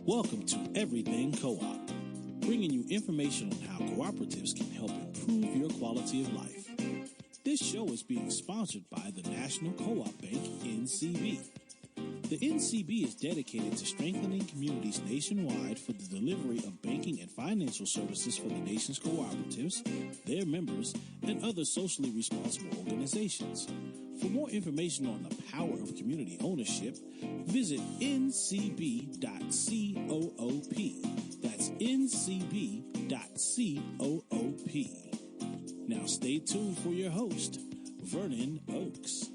Welcome to Everything Co-op, bringing you information on how cooperatives can help improve your quality of life. This show is being sponsored by the National Co-op Bank, NCB. The NCB is dedicated to strengthening communities nationwide for the delivery of banking and financial services for the nation's cooperatives, their members, and other socially responsible organizations. For more information on the power of community ownership, visit ncb.coop. That's ncb.coop. Now stay tuned for your host, Vernon Oakes.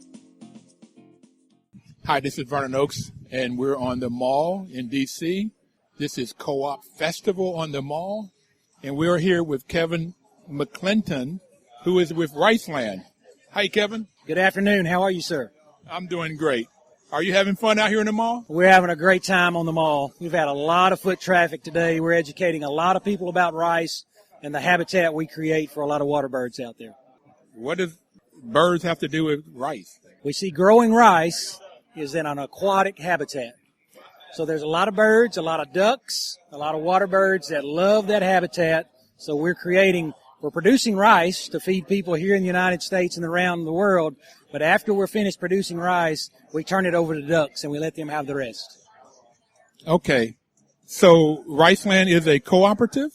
Hi, this is Vernon Oakes, and we're on the mall in D.C. This is Co-op Festival on the mall, and we're here with Kevin McClinton, who is with Riceland. Hi, Kevin. Good afternoon. How are you, sir? I'm doing great. Are you having fun out here in the mall? We're having a great time on the mall. We've had a lot of foot traffic today. We're educating a lot of people about rice and the habitat we create for a lot of water birds out there. What does birds have to do with rice? We see growing rice is in an aquatic habitat. So there's a lot of birds, a lot of ducks, a lot of water birds that love that habitat. So we're producing rice to feed people here in the United States and around the world. But after we're finished producing rice, we turn it over to ducks and we let them have the rest. Okay. So Riceland is a cooperative?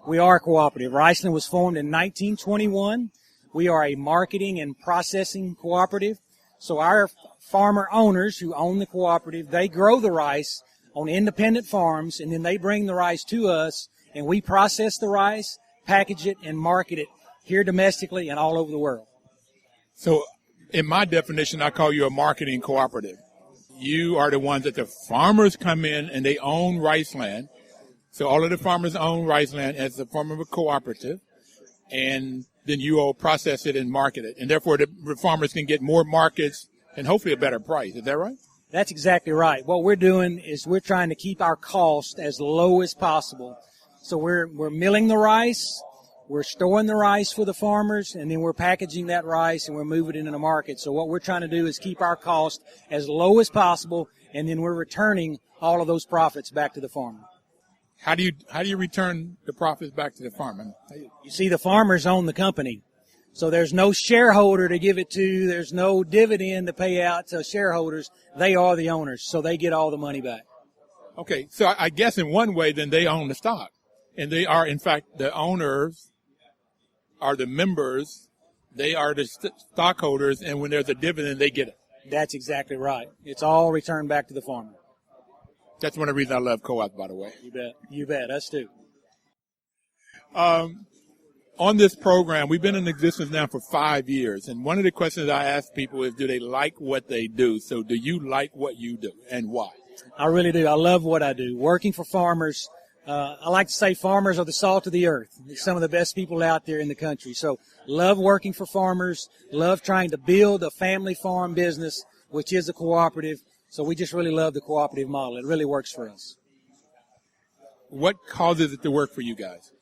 We are a cooperative. Riceland was formed in 1921. We are a marketing and processing cooperative. So our farmer owners who own the cooperative, they grow the rice on independent farms, and then they bring the rice to us, and we process the rice, package it, and market it here domestically and all over the world. So in my definition, I call you a marketing cooperative. You are the ones that the farmers come in and they own Riceland. So all of the farmers own Riceland as a form of a cooperative, and then you all process it and market it. And therefore the farmers can get more markets and hopefully a better price. Is that right? That's exactly right. What we're doing is we're trying to keep our cost as low as possible. So we're milling the rice, we're storing the rice for the farmers, and then we're packaging that rice and we're moving it into the market. So what we're trying to do is keep our cost as low as possible, and then we're returning all of those profits back to the farmer. How do you return the profits back to the farmer? You see, the farmers own the company. So there's no shareholder to give it to. There's no dividend to pay out to shareholders. They are the owners, so they get all the money back. Okay, so I guess in one way, then they own the stock. And they are, in fact, the owners are the members. They are the stockholders, and when there's a dividend, they get it. That's exactly right. It's all returned back to the farmer. That's one of the reasons I love co-op, by the way. You bet. You bet. Us too. On this program, we've been in existence now for 5 years, and one of the questions I ask people is, do they like what they do? So do you like what you do, and why? I really do. I love what I do. Working for farmers, I like to say farmers are the salt of the earth. They're some of the best people out there in the country. So love working for farmers, love trying to build a family farm business, which is a cooperative. So we just really love the cooperative model. It really works for us. What causes it to work for you guys?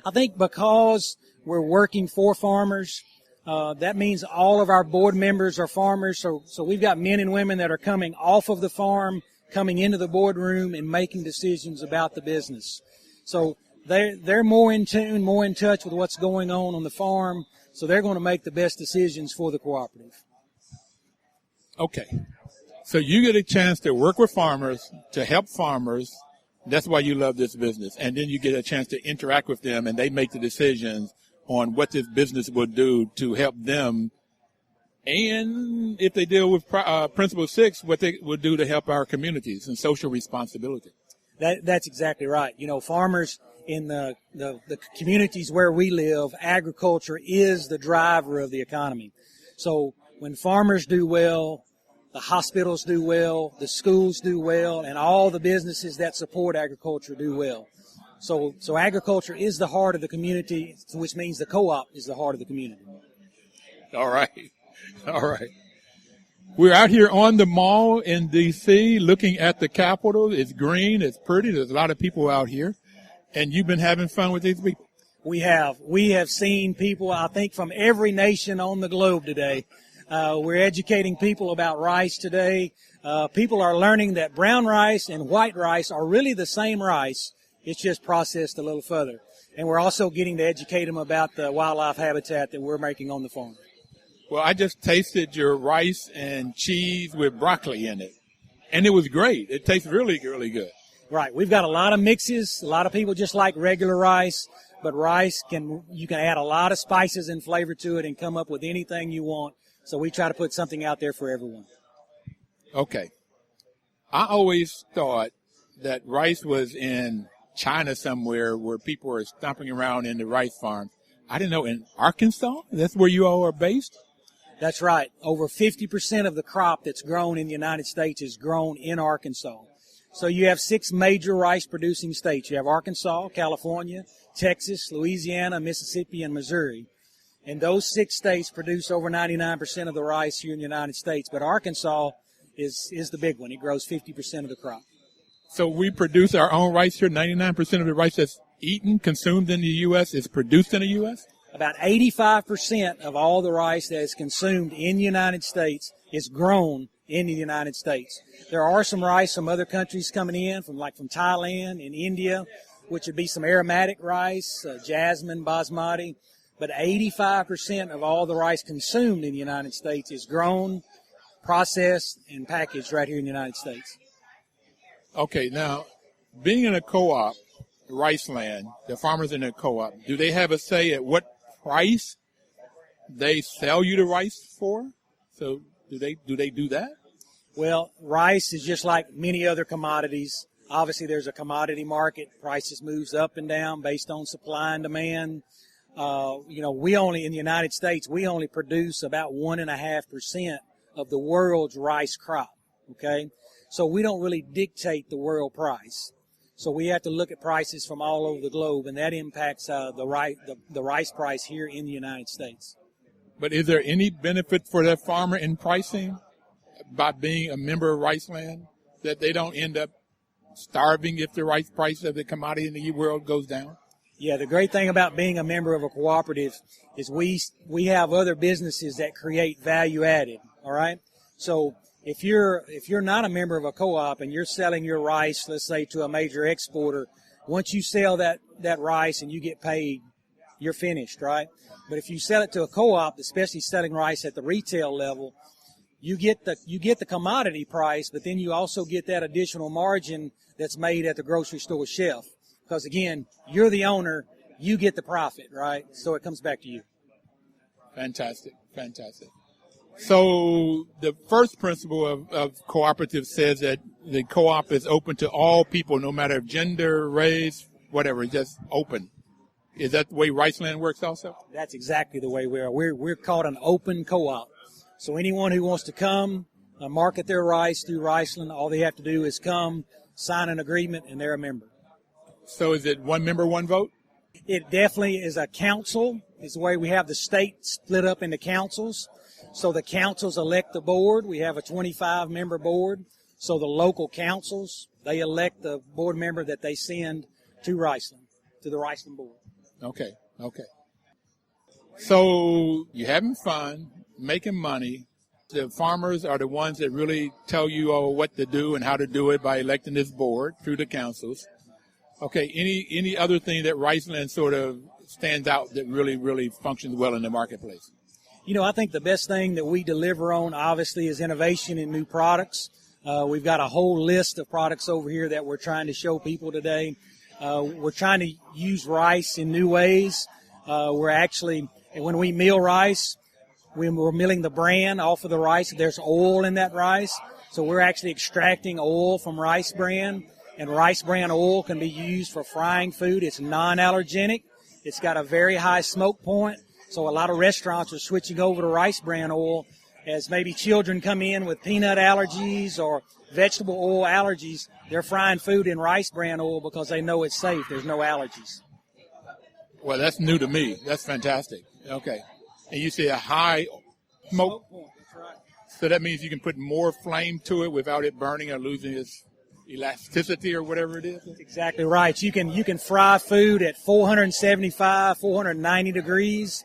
I think because we're working for farmers, that means all of our board members are farmers. So we've got men and women that are coming off of the farm, coming into the boardroom and making decisions about the business. So they're more in tune, more in touch with what's going on the farm. So they're going to make the best decisions for the cooperative. Okay. So you get a chance to work with farmers, to help farmers. That's why you love this business. And then you get a chance to interact with them, and they make the decisions on what this business will do to help them. And if they deal with Principle 6, what they will do to help our communities and social responsibility. That's exactly right. You know, farmers in the communities where we live, agriculture is the driver of the economy. So when farmers do well, the hospitals do well, the schools do well, and all the businesses that support agriculture do well. So agriculture is the heart of the community, which means the co-op is the heart of the community. All right. We're out here on the mall in D.C. looking at the Capitol. It's green. It's pretty. There's a lot of people out here. And you've been having fun with these people. We have seen people, I think, from every nation on the globe today. We're educating people about rice today. People are learning that brown rice and white rice are really the same rice. It's just processed a little further. And we're also getting to educate them about the wildlife habitat that we're making on the farm. Well, I just tasted your rice and cheese with broccoli in it, and it was great. It tastes really, really good. Right. We've got a lot of mixes. A lot of people just like regular rice, but you can add a lot of spices and flavor to it and come up with anything you want. So we try to put something out there for everyone. Okay. I always thought that rice was in China somewhere where people were stomping around in the rice farms. I didn't know, in Arkansas? That's where you all are based? That's right. Over 50% of the crop that's grown in the United States is grown in Arkansas. So you have 6 major rice-producing states. You have Arkansas, California, Texas, Louisiana, Mississippi, and Missouri. And those 6 states produce over 99% of the rice here in the United States. But Arkansas is the big one. It grows 50% of the crop. So we produce our own rice here. 99% of the rice that's eaten, consumed in the U.S. is produced in the U.S.? About 85% of all the rice that is consumed in the United States is grown in the United States. There are some rice from other countries coming in, from Thailand and India, which would be some aromatic rice, jasmine, basmati. But 85% of all the rice consumed in the United States is grown, processed, and packaged right here in the United States. Okay, now, being in a co-op, rice land, the farmers in a co-op, do they have a say at what price they sell you the rice for? So do they do that? Well, rice is just like many other commodities. Obviously, there's a commodity market. Prices moves up and down based on supply and demand. We only, in the United States, we only produce about 1.5% of the world's rice crop, okay? So we don't really dictate the world price. So we have to look at prices from all over the globe, and that impacts the rice price here in the United States. But is there any benefit for that farmer in pricing by being a member of Riceland, that they don't end up starving if the rice price of the commodity in the world goes down? Yeah, the great thing about being a member of a cooperative is we have other businesses that create value added, all right? So if you're not a member of a co-op and you're selling your rice, let's say, to a major exporter, once you sell that rice and you get paid, you're finished, right? But if you sell it to a co-op, especially selling rice at the retail level, you get the commodity price, but then you also get that additional margin that's made at the grocery store shelf. Because again, you're the owner, you get the profit, right? So it comes back to you. Fantastic. So the first principle of cooperative says that the co-op is open to all people, no matter gender, race, whatever, just open. Is that the way Riceland works also? That's exactly the way we are. We're called an open co-op. So anyone who wants to come, market their rice through Riceland, all they have to do is come, sign an agreement, and they're a member. So is it one member, one vote? It definitely is a council. It's the way we have the state split up into councils. So the councils elect the board. We have a 25-member board. So the local councils, they elect the board member that they send to Riceland, to the Riceland board. Okay. So you're having fun, making money. The farmers are the ones that really tell you what to do and how to do it by electing this board through the councils. Okay, any other thing that Riceland sort of stands out that really, really functions well in the marketplace? I think the best thing that we deliver on, obviously, is innovation in new products. We've got a whole list of products over here that we're trying to show people today. We're trying to use rice in new ways. When we mill rice, we're milling the bran off of the rice. There's oil in that rice. So we're actually extracting oil from rice bran. And rice bran oil can be used for frying food. It's non-allergenic. It's got a very high smoke point. So a lot of restaurants are switching over to rice bran oil as maybe children come in with peanut allergies or vegetable oil allergies. They're frying food in rice bran oil because they know it's safe. There's no allergies. Well, that's new to me. That's fantastic. Okay. And you say a high smoke point. That's right. So that means you can put more flame to it without it burning or losing its elasticity or whatever it is? That's exactly right. You can fry food at 475, 490 degrees,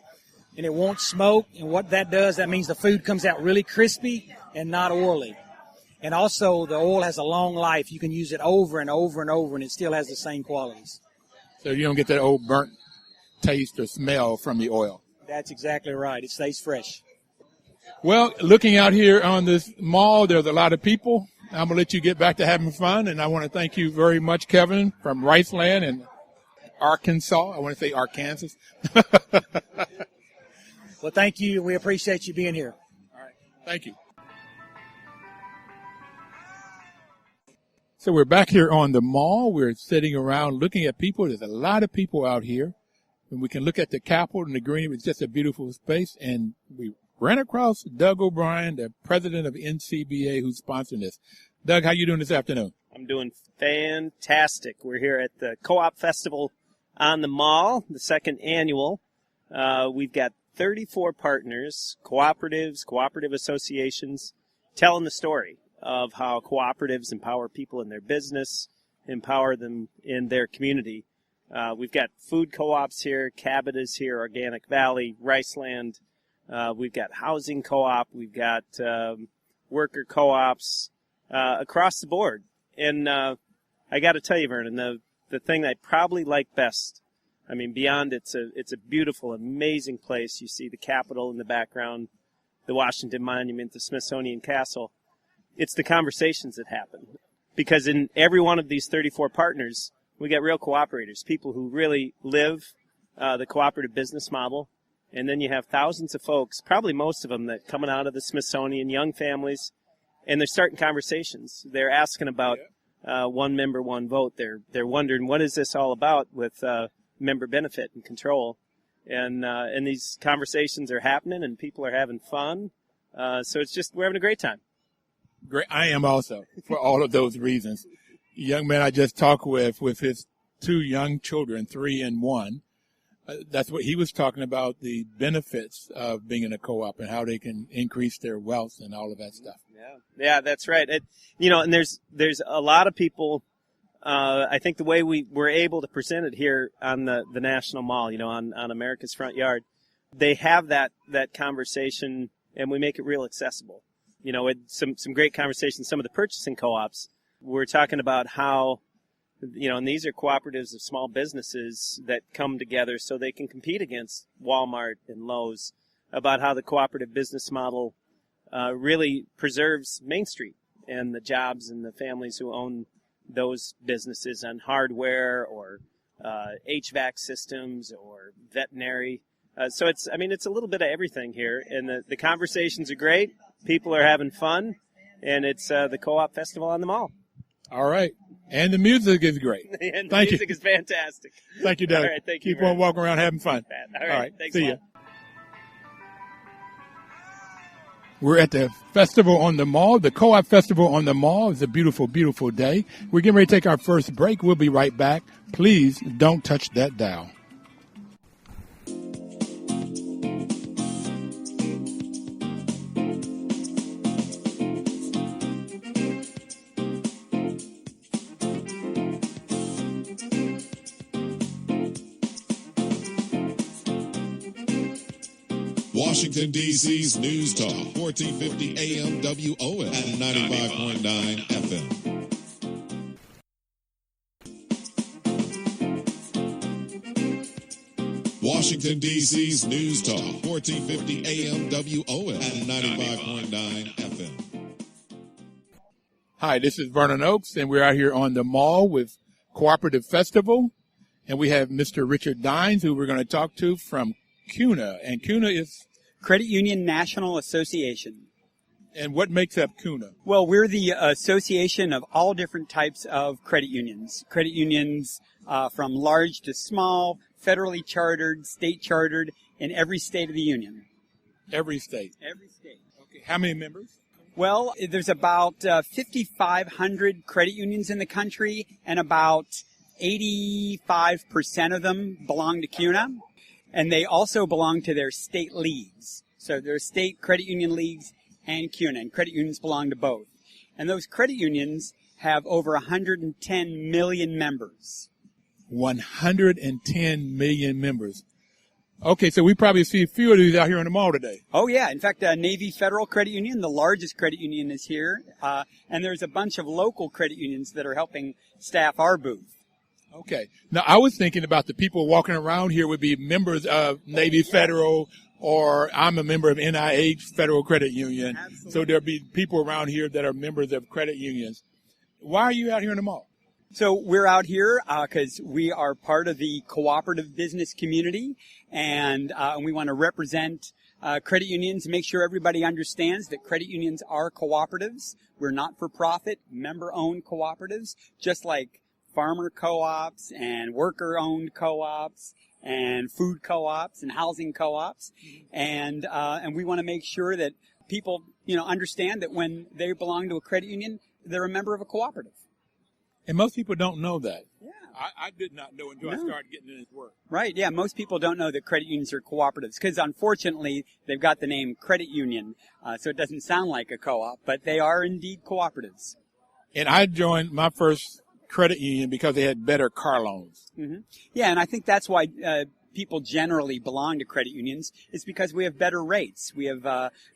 and it won't smoke. And what that does, that means the food comes out really crispy and not oily. And also, the oil has a long life. You can use it over and over and over, and it still has the same qualities. So you don't get that old burnt taste or smell from the oil. That's exactly right. It stays fresh. Well, looking out here on this mall, there's a lot of people. I'm going to let you get back to having fun, and I want to thank you very much, Kevin, from Riceland and Arkansas. I want to say Arkansas. Well, thank you. We appreciate you being here. All right. Thank you. So we're back here on the mall. We're sitting around looking at people. There's a lot of people out here. And we can look at the Capitol and the green. It's just a beautiful space. And we ran across Doug O'Brien, the president of NCBA, who's sponsoring this. Doug, how you doing this afternoon? I'm doing fantastic. We're here at the Co-op Festival on the Mall, the second annual. We've got 34 partners, cooperatives, cooperative associations, telling the story of how cooperatives empower people in their business, empower them in their community. We've got food co-ops here, Cabot is here, Organic Valley, Riceland. We've got housing co-op. We've got worker co-ops across the board. And I got to tell you, Vernon, the thing I probably like best, I mean, beyond it's a beautiful, amazing place. You see the Capitol in the background, the Washington Monument, the Smithsonian Castle. It's the conversations that happen. Because in every one of these 34 partners, we got real cooperators, people who really live the cooperative business model. And then you have thousands of folks, probably most of them, that coming out of the Smithsonian, young families, and they're starting conversations. They're asking about one member, one vote. They're wondering, what is this all about with member benefit and control? And these conversations are happening, and people are having fun. So it's just, we're having a great time. Great. I am also, for all of those reasons. The young man I just talked with his two young children, 3 and 1, that's what he was talking about, the benefits of being in a co-op and how they can increase their wealth and all of that stuff. Yeah, that's right. And there's a lot of people, I think the way we were able to present it here on the National Mall, on America's Front Yard, they have that conversation, and we make it real accessible. Some great conversations. Some of the purchasing co-ops, we're talking about how, and these are cooperatives of small businesses that come together so they can compete against Walmart and Lowe's, about how the cooperative business model really preserves Main Street and the jobs and the families who own those businesses on hardware or HVAC systems or veterinary. So it's a little bit of everything here, and the conversations are great. People are having fun, and it's the Co-op Festival on the Mall. All right. And the music is great. And Thank the music is fantastic. Thank you, Doug. All right, thank you. Keep on walking around having fun. All right. Thanks See a you. lot. We're at the festival on the mall. The Co-op Festival on the mall is a beautiful, beautiful day. We're getting ready to take our first break. We'll be right back. Please don't touch that dial. Washington, D.C.'s News Talk, 1450 AM WOL and 95.9 FM. Washington, D.C.'s News Talk, 1450 AM WOL and 95.9 FM. Hi, this is Vernon Oaks, and we're out here on the mall with Cooperative Festival. And we have Mr. Richard Dines, who we're going to talk to from CUNA. And CUNA is? Credit Union National Association. And what makes up CUNA? Well, we're the association of all different types of credit unions. Credit unions from large to small, federally chartered, state chartered, in every state of the union. Every state? Every state. Okay. How many members? Well, there's about 5,500 credit unions in the country, and about 85% of them belong to CUNA. And they also belong to their state leagues. So there are state credit union leagues and CUNA, and credit unions belong to both. And those credit unions have over 110 million members. 110 million members. Okay, so we probably see a few of these out here in the mall today. Oh, yeah. In fact, Navy Federal Credit Union, the largest credit union, is here. And there's a bunch of local credit unions that are helping staff our booth. Okay. Now, I was thinking about the people walking around here would be members of Navy Federal, or I'm a member of NIH Federal Credit Union. Absolutely. So there'll be people around here that are members of credit unions. Why are you out here in the mall? So we're out here because we are part of the cooperative business community, and we want to represent credit unions and make sure everybody understands that credit unions are cooperatives. We're not-for-profit, member-owned cooperatives, just like farmer co-ops and worker-owned co-ops and food co-ops and housing co-ops, and we want to make sure that people, understand that when they belong to a credit union, they're a member of a cooperative. And most people don't know that. Yeah. I did not know until I started getting in this work. Right, yeah. Most people don't know that credit unions are cooperatives because, unfortunately, they've got the name credit union, so it doesn't sound like a co-op, but they are indeed cooperatives. And I joined my first credit union because they had better car loans. Mm-hmm. Yeah, and I think that's why people generally belong to credit unions is because we have better rates. We have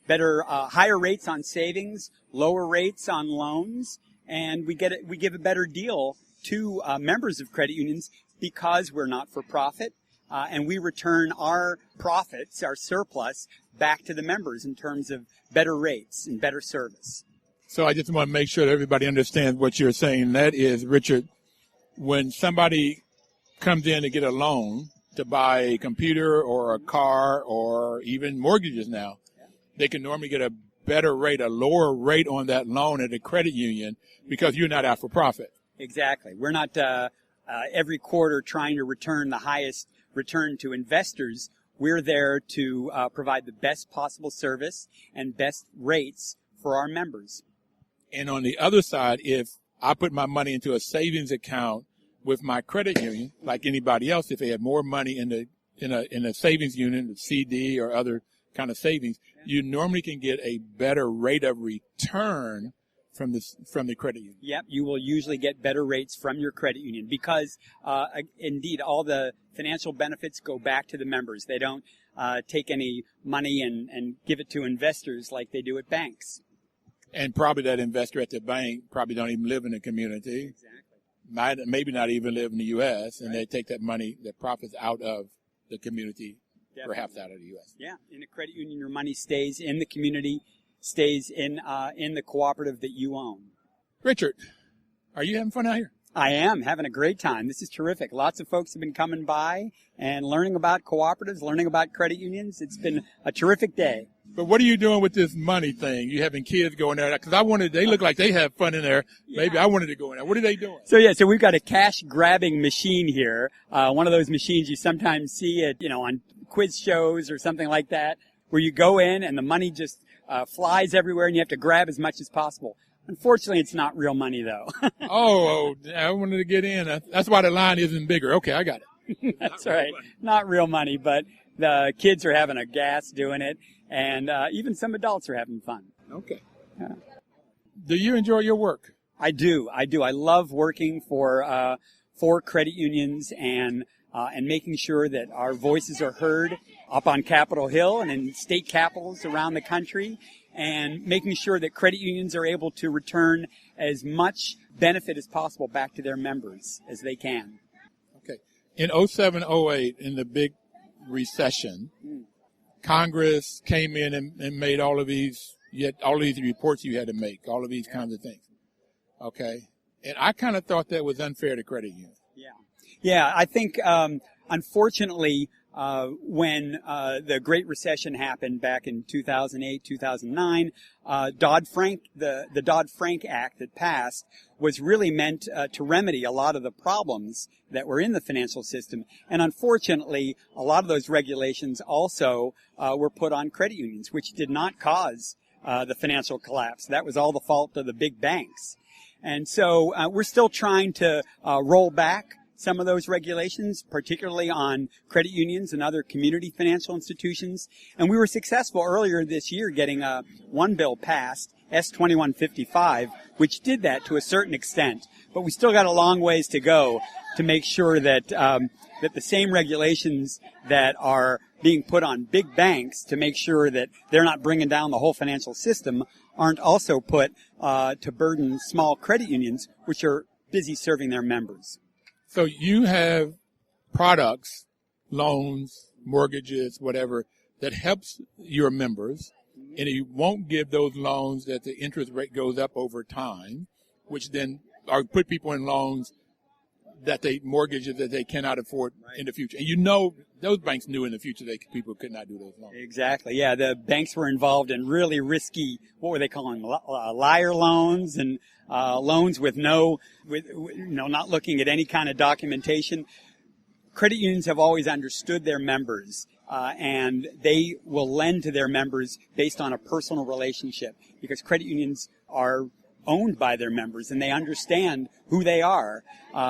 higher rates on savings, lower rates on loans, and we give a better deal to members of credit unions because we're not for profit, and we return our profits, our surplus, back to the members in terms of better rates and better service. So I just want to make sure that everybody understands what you're saying. That is, Richard, when somebody comes in to get a loan to buy a computer or a car or even mortgages now, they can normally get a better rate, a lower rate on that loan at a credit union because you're not out for profit. Exactly. We're not every quarter trying to return the highest return to investors. We're there to provide the best possible service and best rates for our members. And on the other side, if I put my money into a savings account with my credit union, like anybody else, if they have more money in a savings unit, a CD or other kind of savings, you normally can get a better rate of return from the credit union. Yep, you will usually get better rates from your credit union because, indeed, all the financial benefits go back to the members. They don't take any money and give it to investors like they do at banks. And probably that investor at the bank probably don't even live in the community. Exactly. Maybe not even live in the U.S., and they take that money, the profits out of the community, perhaps out of the U.S. Yeah, in a credit union, your money stays in the community, stays in the cooperative that you own. Richard, are you having fun out here? I am having a great time. This is terrific. Lots of folks have been coming by and learning about cooperatives, learning about credit unions. It's been a terrific day. But what are you doing with this money thing? You having kids going there? Because they look like they have fun in there. Yeah. Maybe I wanted to go in there. What are they doing? So we've got a cash grabbing machine here. One of those machines you sometimes see at, on quiz shows or something like that, where you go in and the money just flies everywhere and you have to grab as much as possible. Unfortunately, it's not real money, though. Oh, I wanted to get in. That's why the line isn't bigger. Okay, I got it. That's right. Not real money, but the kids are having a gas doing it, and even some adults are having fun. Okay. Yeah. Do you enjoy your work? I do. I love working for credit unions and making sure that our voices are heard up on Capitol Hill and in state capitals around the country, and making sure that credit unions are able to return as much benefit as possible back to their members as they can. Okay. In 07-08, in the big recession, Congress came in and made all of these reports you had to make, all of these kinds of things. Okay. And I kind of thought that was unfair to credit unions. Yeah, I think, unfortunately, when the Great Recession happened back in 2008, 2009, the Dodd-Frank Act that passed was really meant to remedy a lot of the problems that were in the financial system. And unfortunately, a lot of those regulations also were put on credit unions, which did not cause the financial collapse. That was all the fault of the big banks. And so we're still trying to roll back some of those regulations, particularly on credit unions and other community financial institutions. And we were successful earlier this year getting one bill passed S2155, which did that to a certain extent. But we still got a long ways to go to make sure that that the same regulations that are being put on big banks to make sure that they're not bringing down the whole financial system aren't also put to burden small credit unions, which are busy serving their members. So you have products, loans, mortgages, whatever, that helps your members, and you won't give those loans that the interest rate goes up over time, which then or put people in loans that mortgages that they cannot afford in the future. And you know, those banks knew in the future that people could not do those loans. Exactly. Yeah, the banks were involved in really risky, what were they calling, liar loans and loans with not looking at any kind of documentation. Credit unions have always understood their members, and they will lend to their members based on a personal relationship, because credit unions are owned by their members and they understand who they are,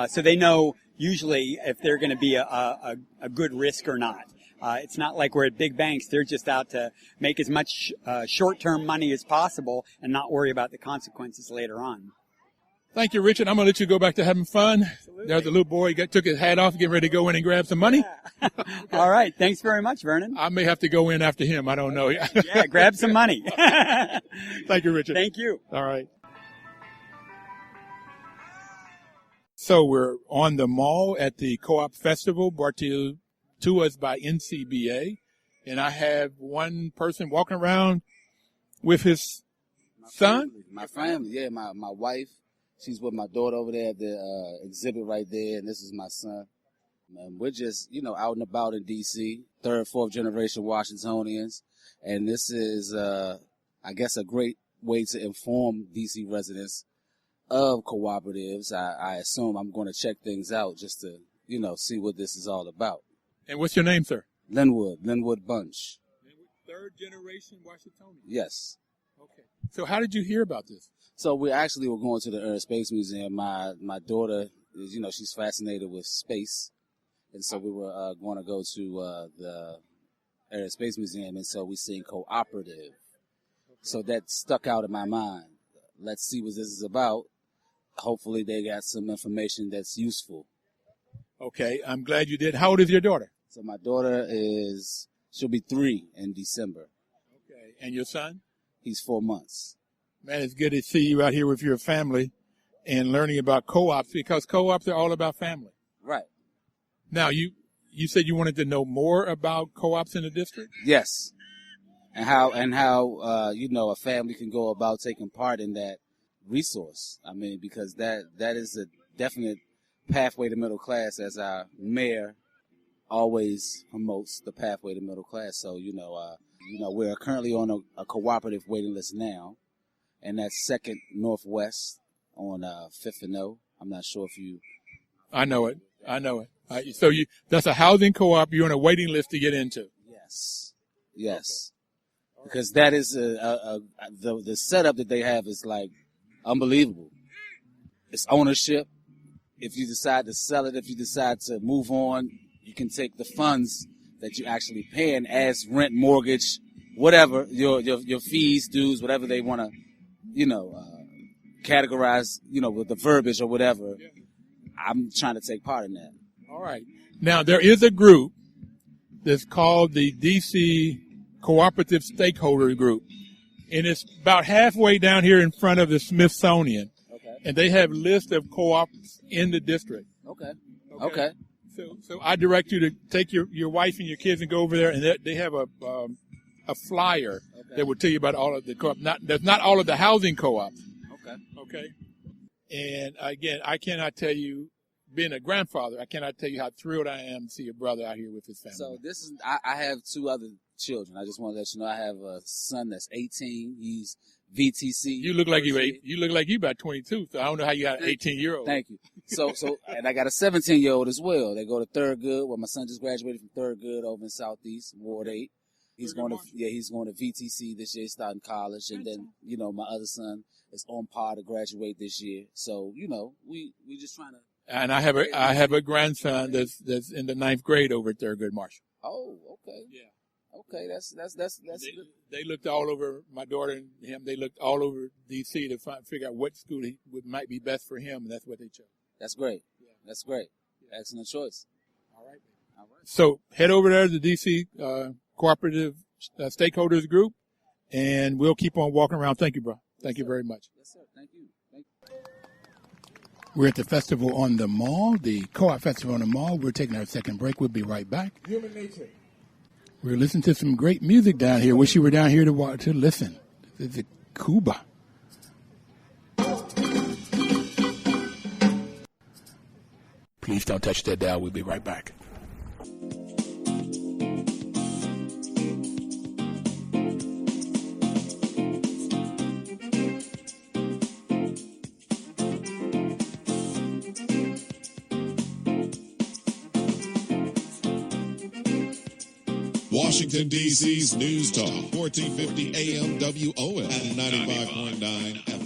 so they know usually if they're going to be a good risk or not. It's not like we're at big banks. They're just out to make as much short-term money as possible and not worry about the consequences later on. Thank you, Richard. I'm going to let you go back to having fun. Absolutely. There's a little boy took his hat off, getting ready to go in and grab some money. Yeah. All right. Thanks very much, Vernon. I may have to go in after him. I don't know. Yeah, grab some money. Thank you, Richard. Thank you. All right. So we're on the mall at the Co-op Festival, brought to us by NCBA. And I have one person walking around with his son. My family, yeah, my wife. She's with my daughter over there at the exhibit right there, and this is my son. And we're just, out and about in D.C., third, fourth generation Washingtonians. And this is, I guess, a great way to inform D.C. residents of cooperatives. I assume I'm going to check things out just to, see what this is all about. And what's your name, sir? Linwood Bunch. Third generation Washingtonian? Yes. Okay. So how did you hear about this? So we actually were going to the Air and Space Museum. My daughter is, she's fascinated with space. And so we were going to go to the Air and Space Museum, and so we seen cooperative. Okay. So that stuck out in my mind. Let's see what this is about. Hopefully they got some information that's useful. Okay, I'm glad you did. How old is your daughter? So my daughter she'll be 3 in December. Okay, and your son? He's 4 months. Man, it's good to see you out here with your family and learning about co-ops, because co-ops are all about family. Right. Now, you said you wanted to know more about co-ops in the district? Yes. And how a family can go about taking part in that resource. I mean, because that is a definite pathway to middle class, as our mayor always promotes the pathway to middle class. So, we're currently on a cooperative waiting list now, and that's 2nd Northwest on 5th and O. I'm not sure if you... I know it. So that's a housing co-op you're on a waiting list to get into. Yes. Okay. Because that is the setup that they have is like unbelievable. It's ownership. If you decide to sell it, if you decide to move on, you can take the funds that you're actually paying as rent, mortgage, whatever, your fees, dues, whatever they want to, categorize, with the verbiage or whatever. I'm trying to take part in that. All right. Now, there is a group that's called the D.C. Cooperative Stakeholder Group, and it's about halfway down here in front of the Smithsonian. Okay. And they have lists of co-ops in the district. Okay. So I direct you to take your wife and your kids and go over there, and they have a flyer that will tell you about all of the co-ops. That's not all of the housing co-ops. Okay. And again, I cannot tell you, being a grandfather, I cannot tell you how thrilled I am to see a brother out here with his family. So this is, I have 2 other children. I just want to let you know I have a son that's 18. He's VTC. You look like you about 22. So I don't know how you got an 18-year-old. Thank you. So and I got a 17-year-old as well. They go to Thurgood. Well, my son just graduated from Thurgood over in Southeast Ward 8. He's going to VTC this year, starting college, and then my other son is on par to graduate this year. So we just trying to. And I have a grandson that's in the 9th grade over at Thurgood Marshall. Oh, okay. Yeah. Okay, that's good. They looked all over my daughter and him. They looked all over D.C. to figure out what school might be best for him, and that's what they chose. That's great. Yeah. That's great. Yeah. Excellent choice. All right. So head over there to the D.C. Cooperative Stakeholders Group, and we'll keep on walking around. Thank you, bro. Thank you very much. Yes, sir. Thank you. We're at the festival on the mall, the Co-op Festival on the Mall. We're taking our second break. We'll be right back. Human nature. We're listening to some great music down here. Wish you were down here to listen. This is Cuba. Please don't touch that dial. We'll be right back. Washington, D.C.'s News Talk, 1450 AM WOS and 95.9 FM.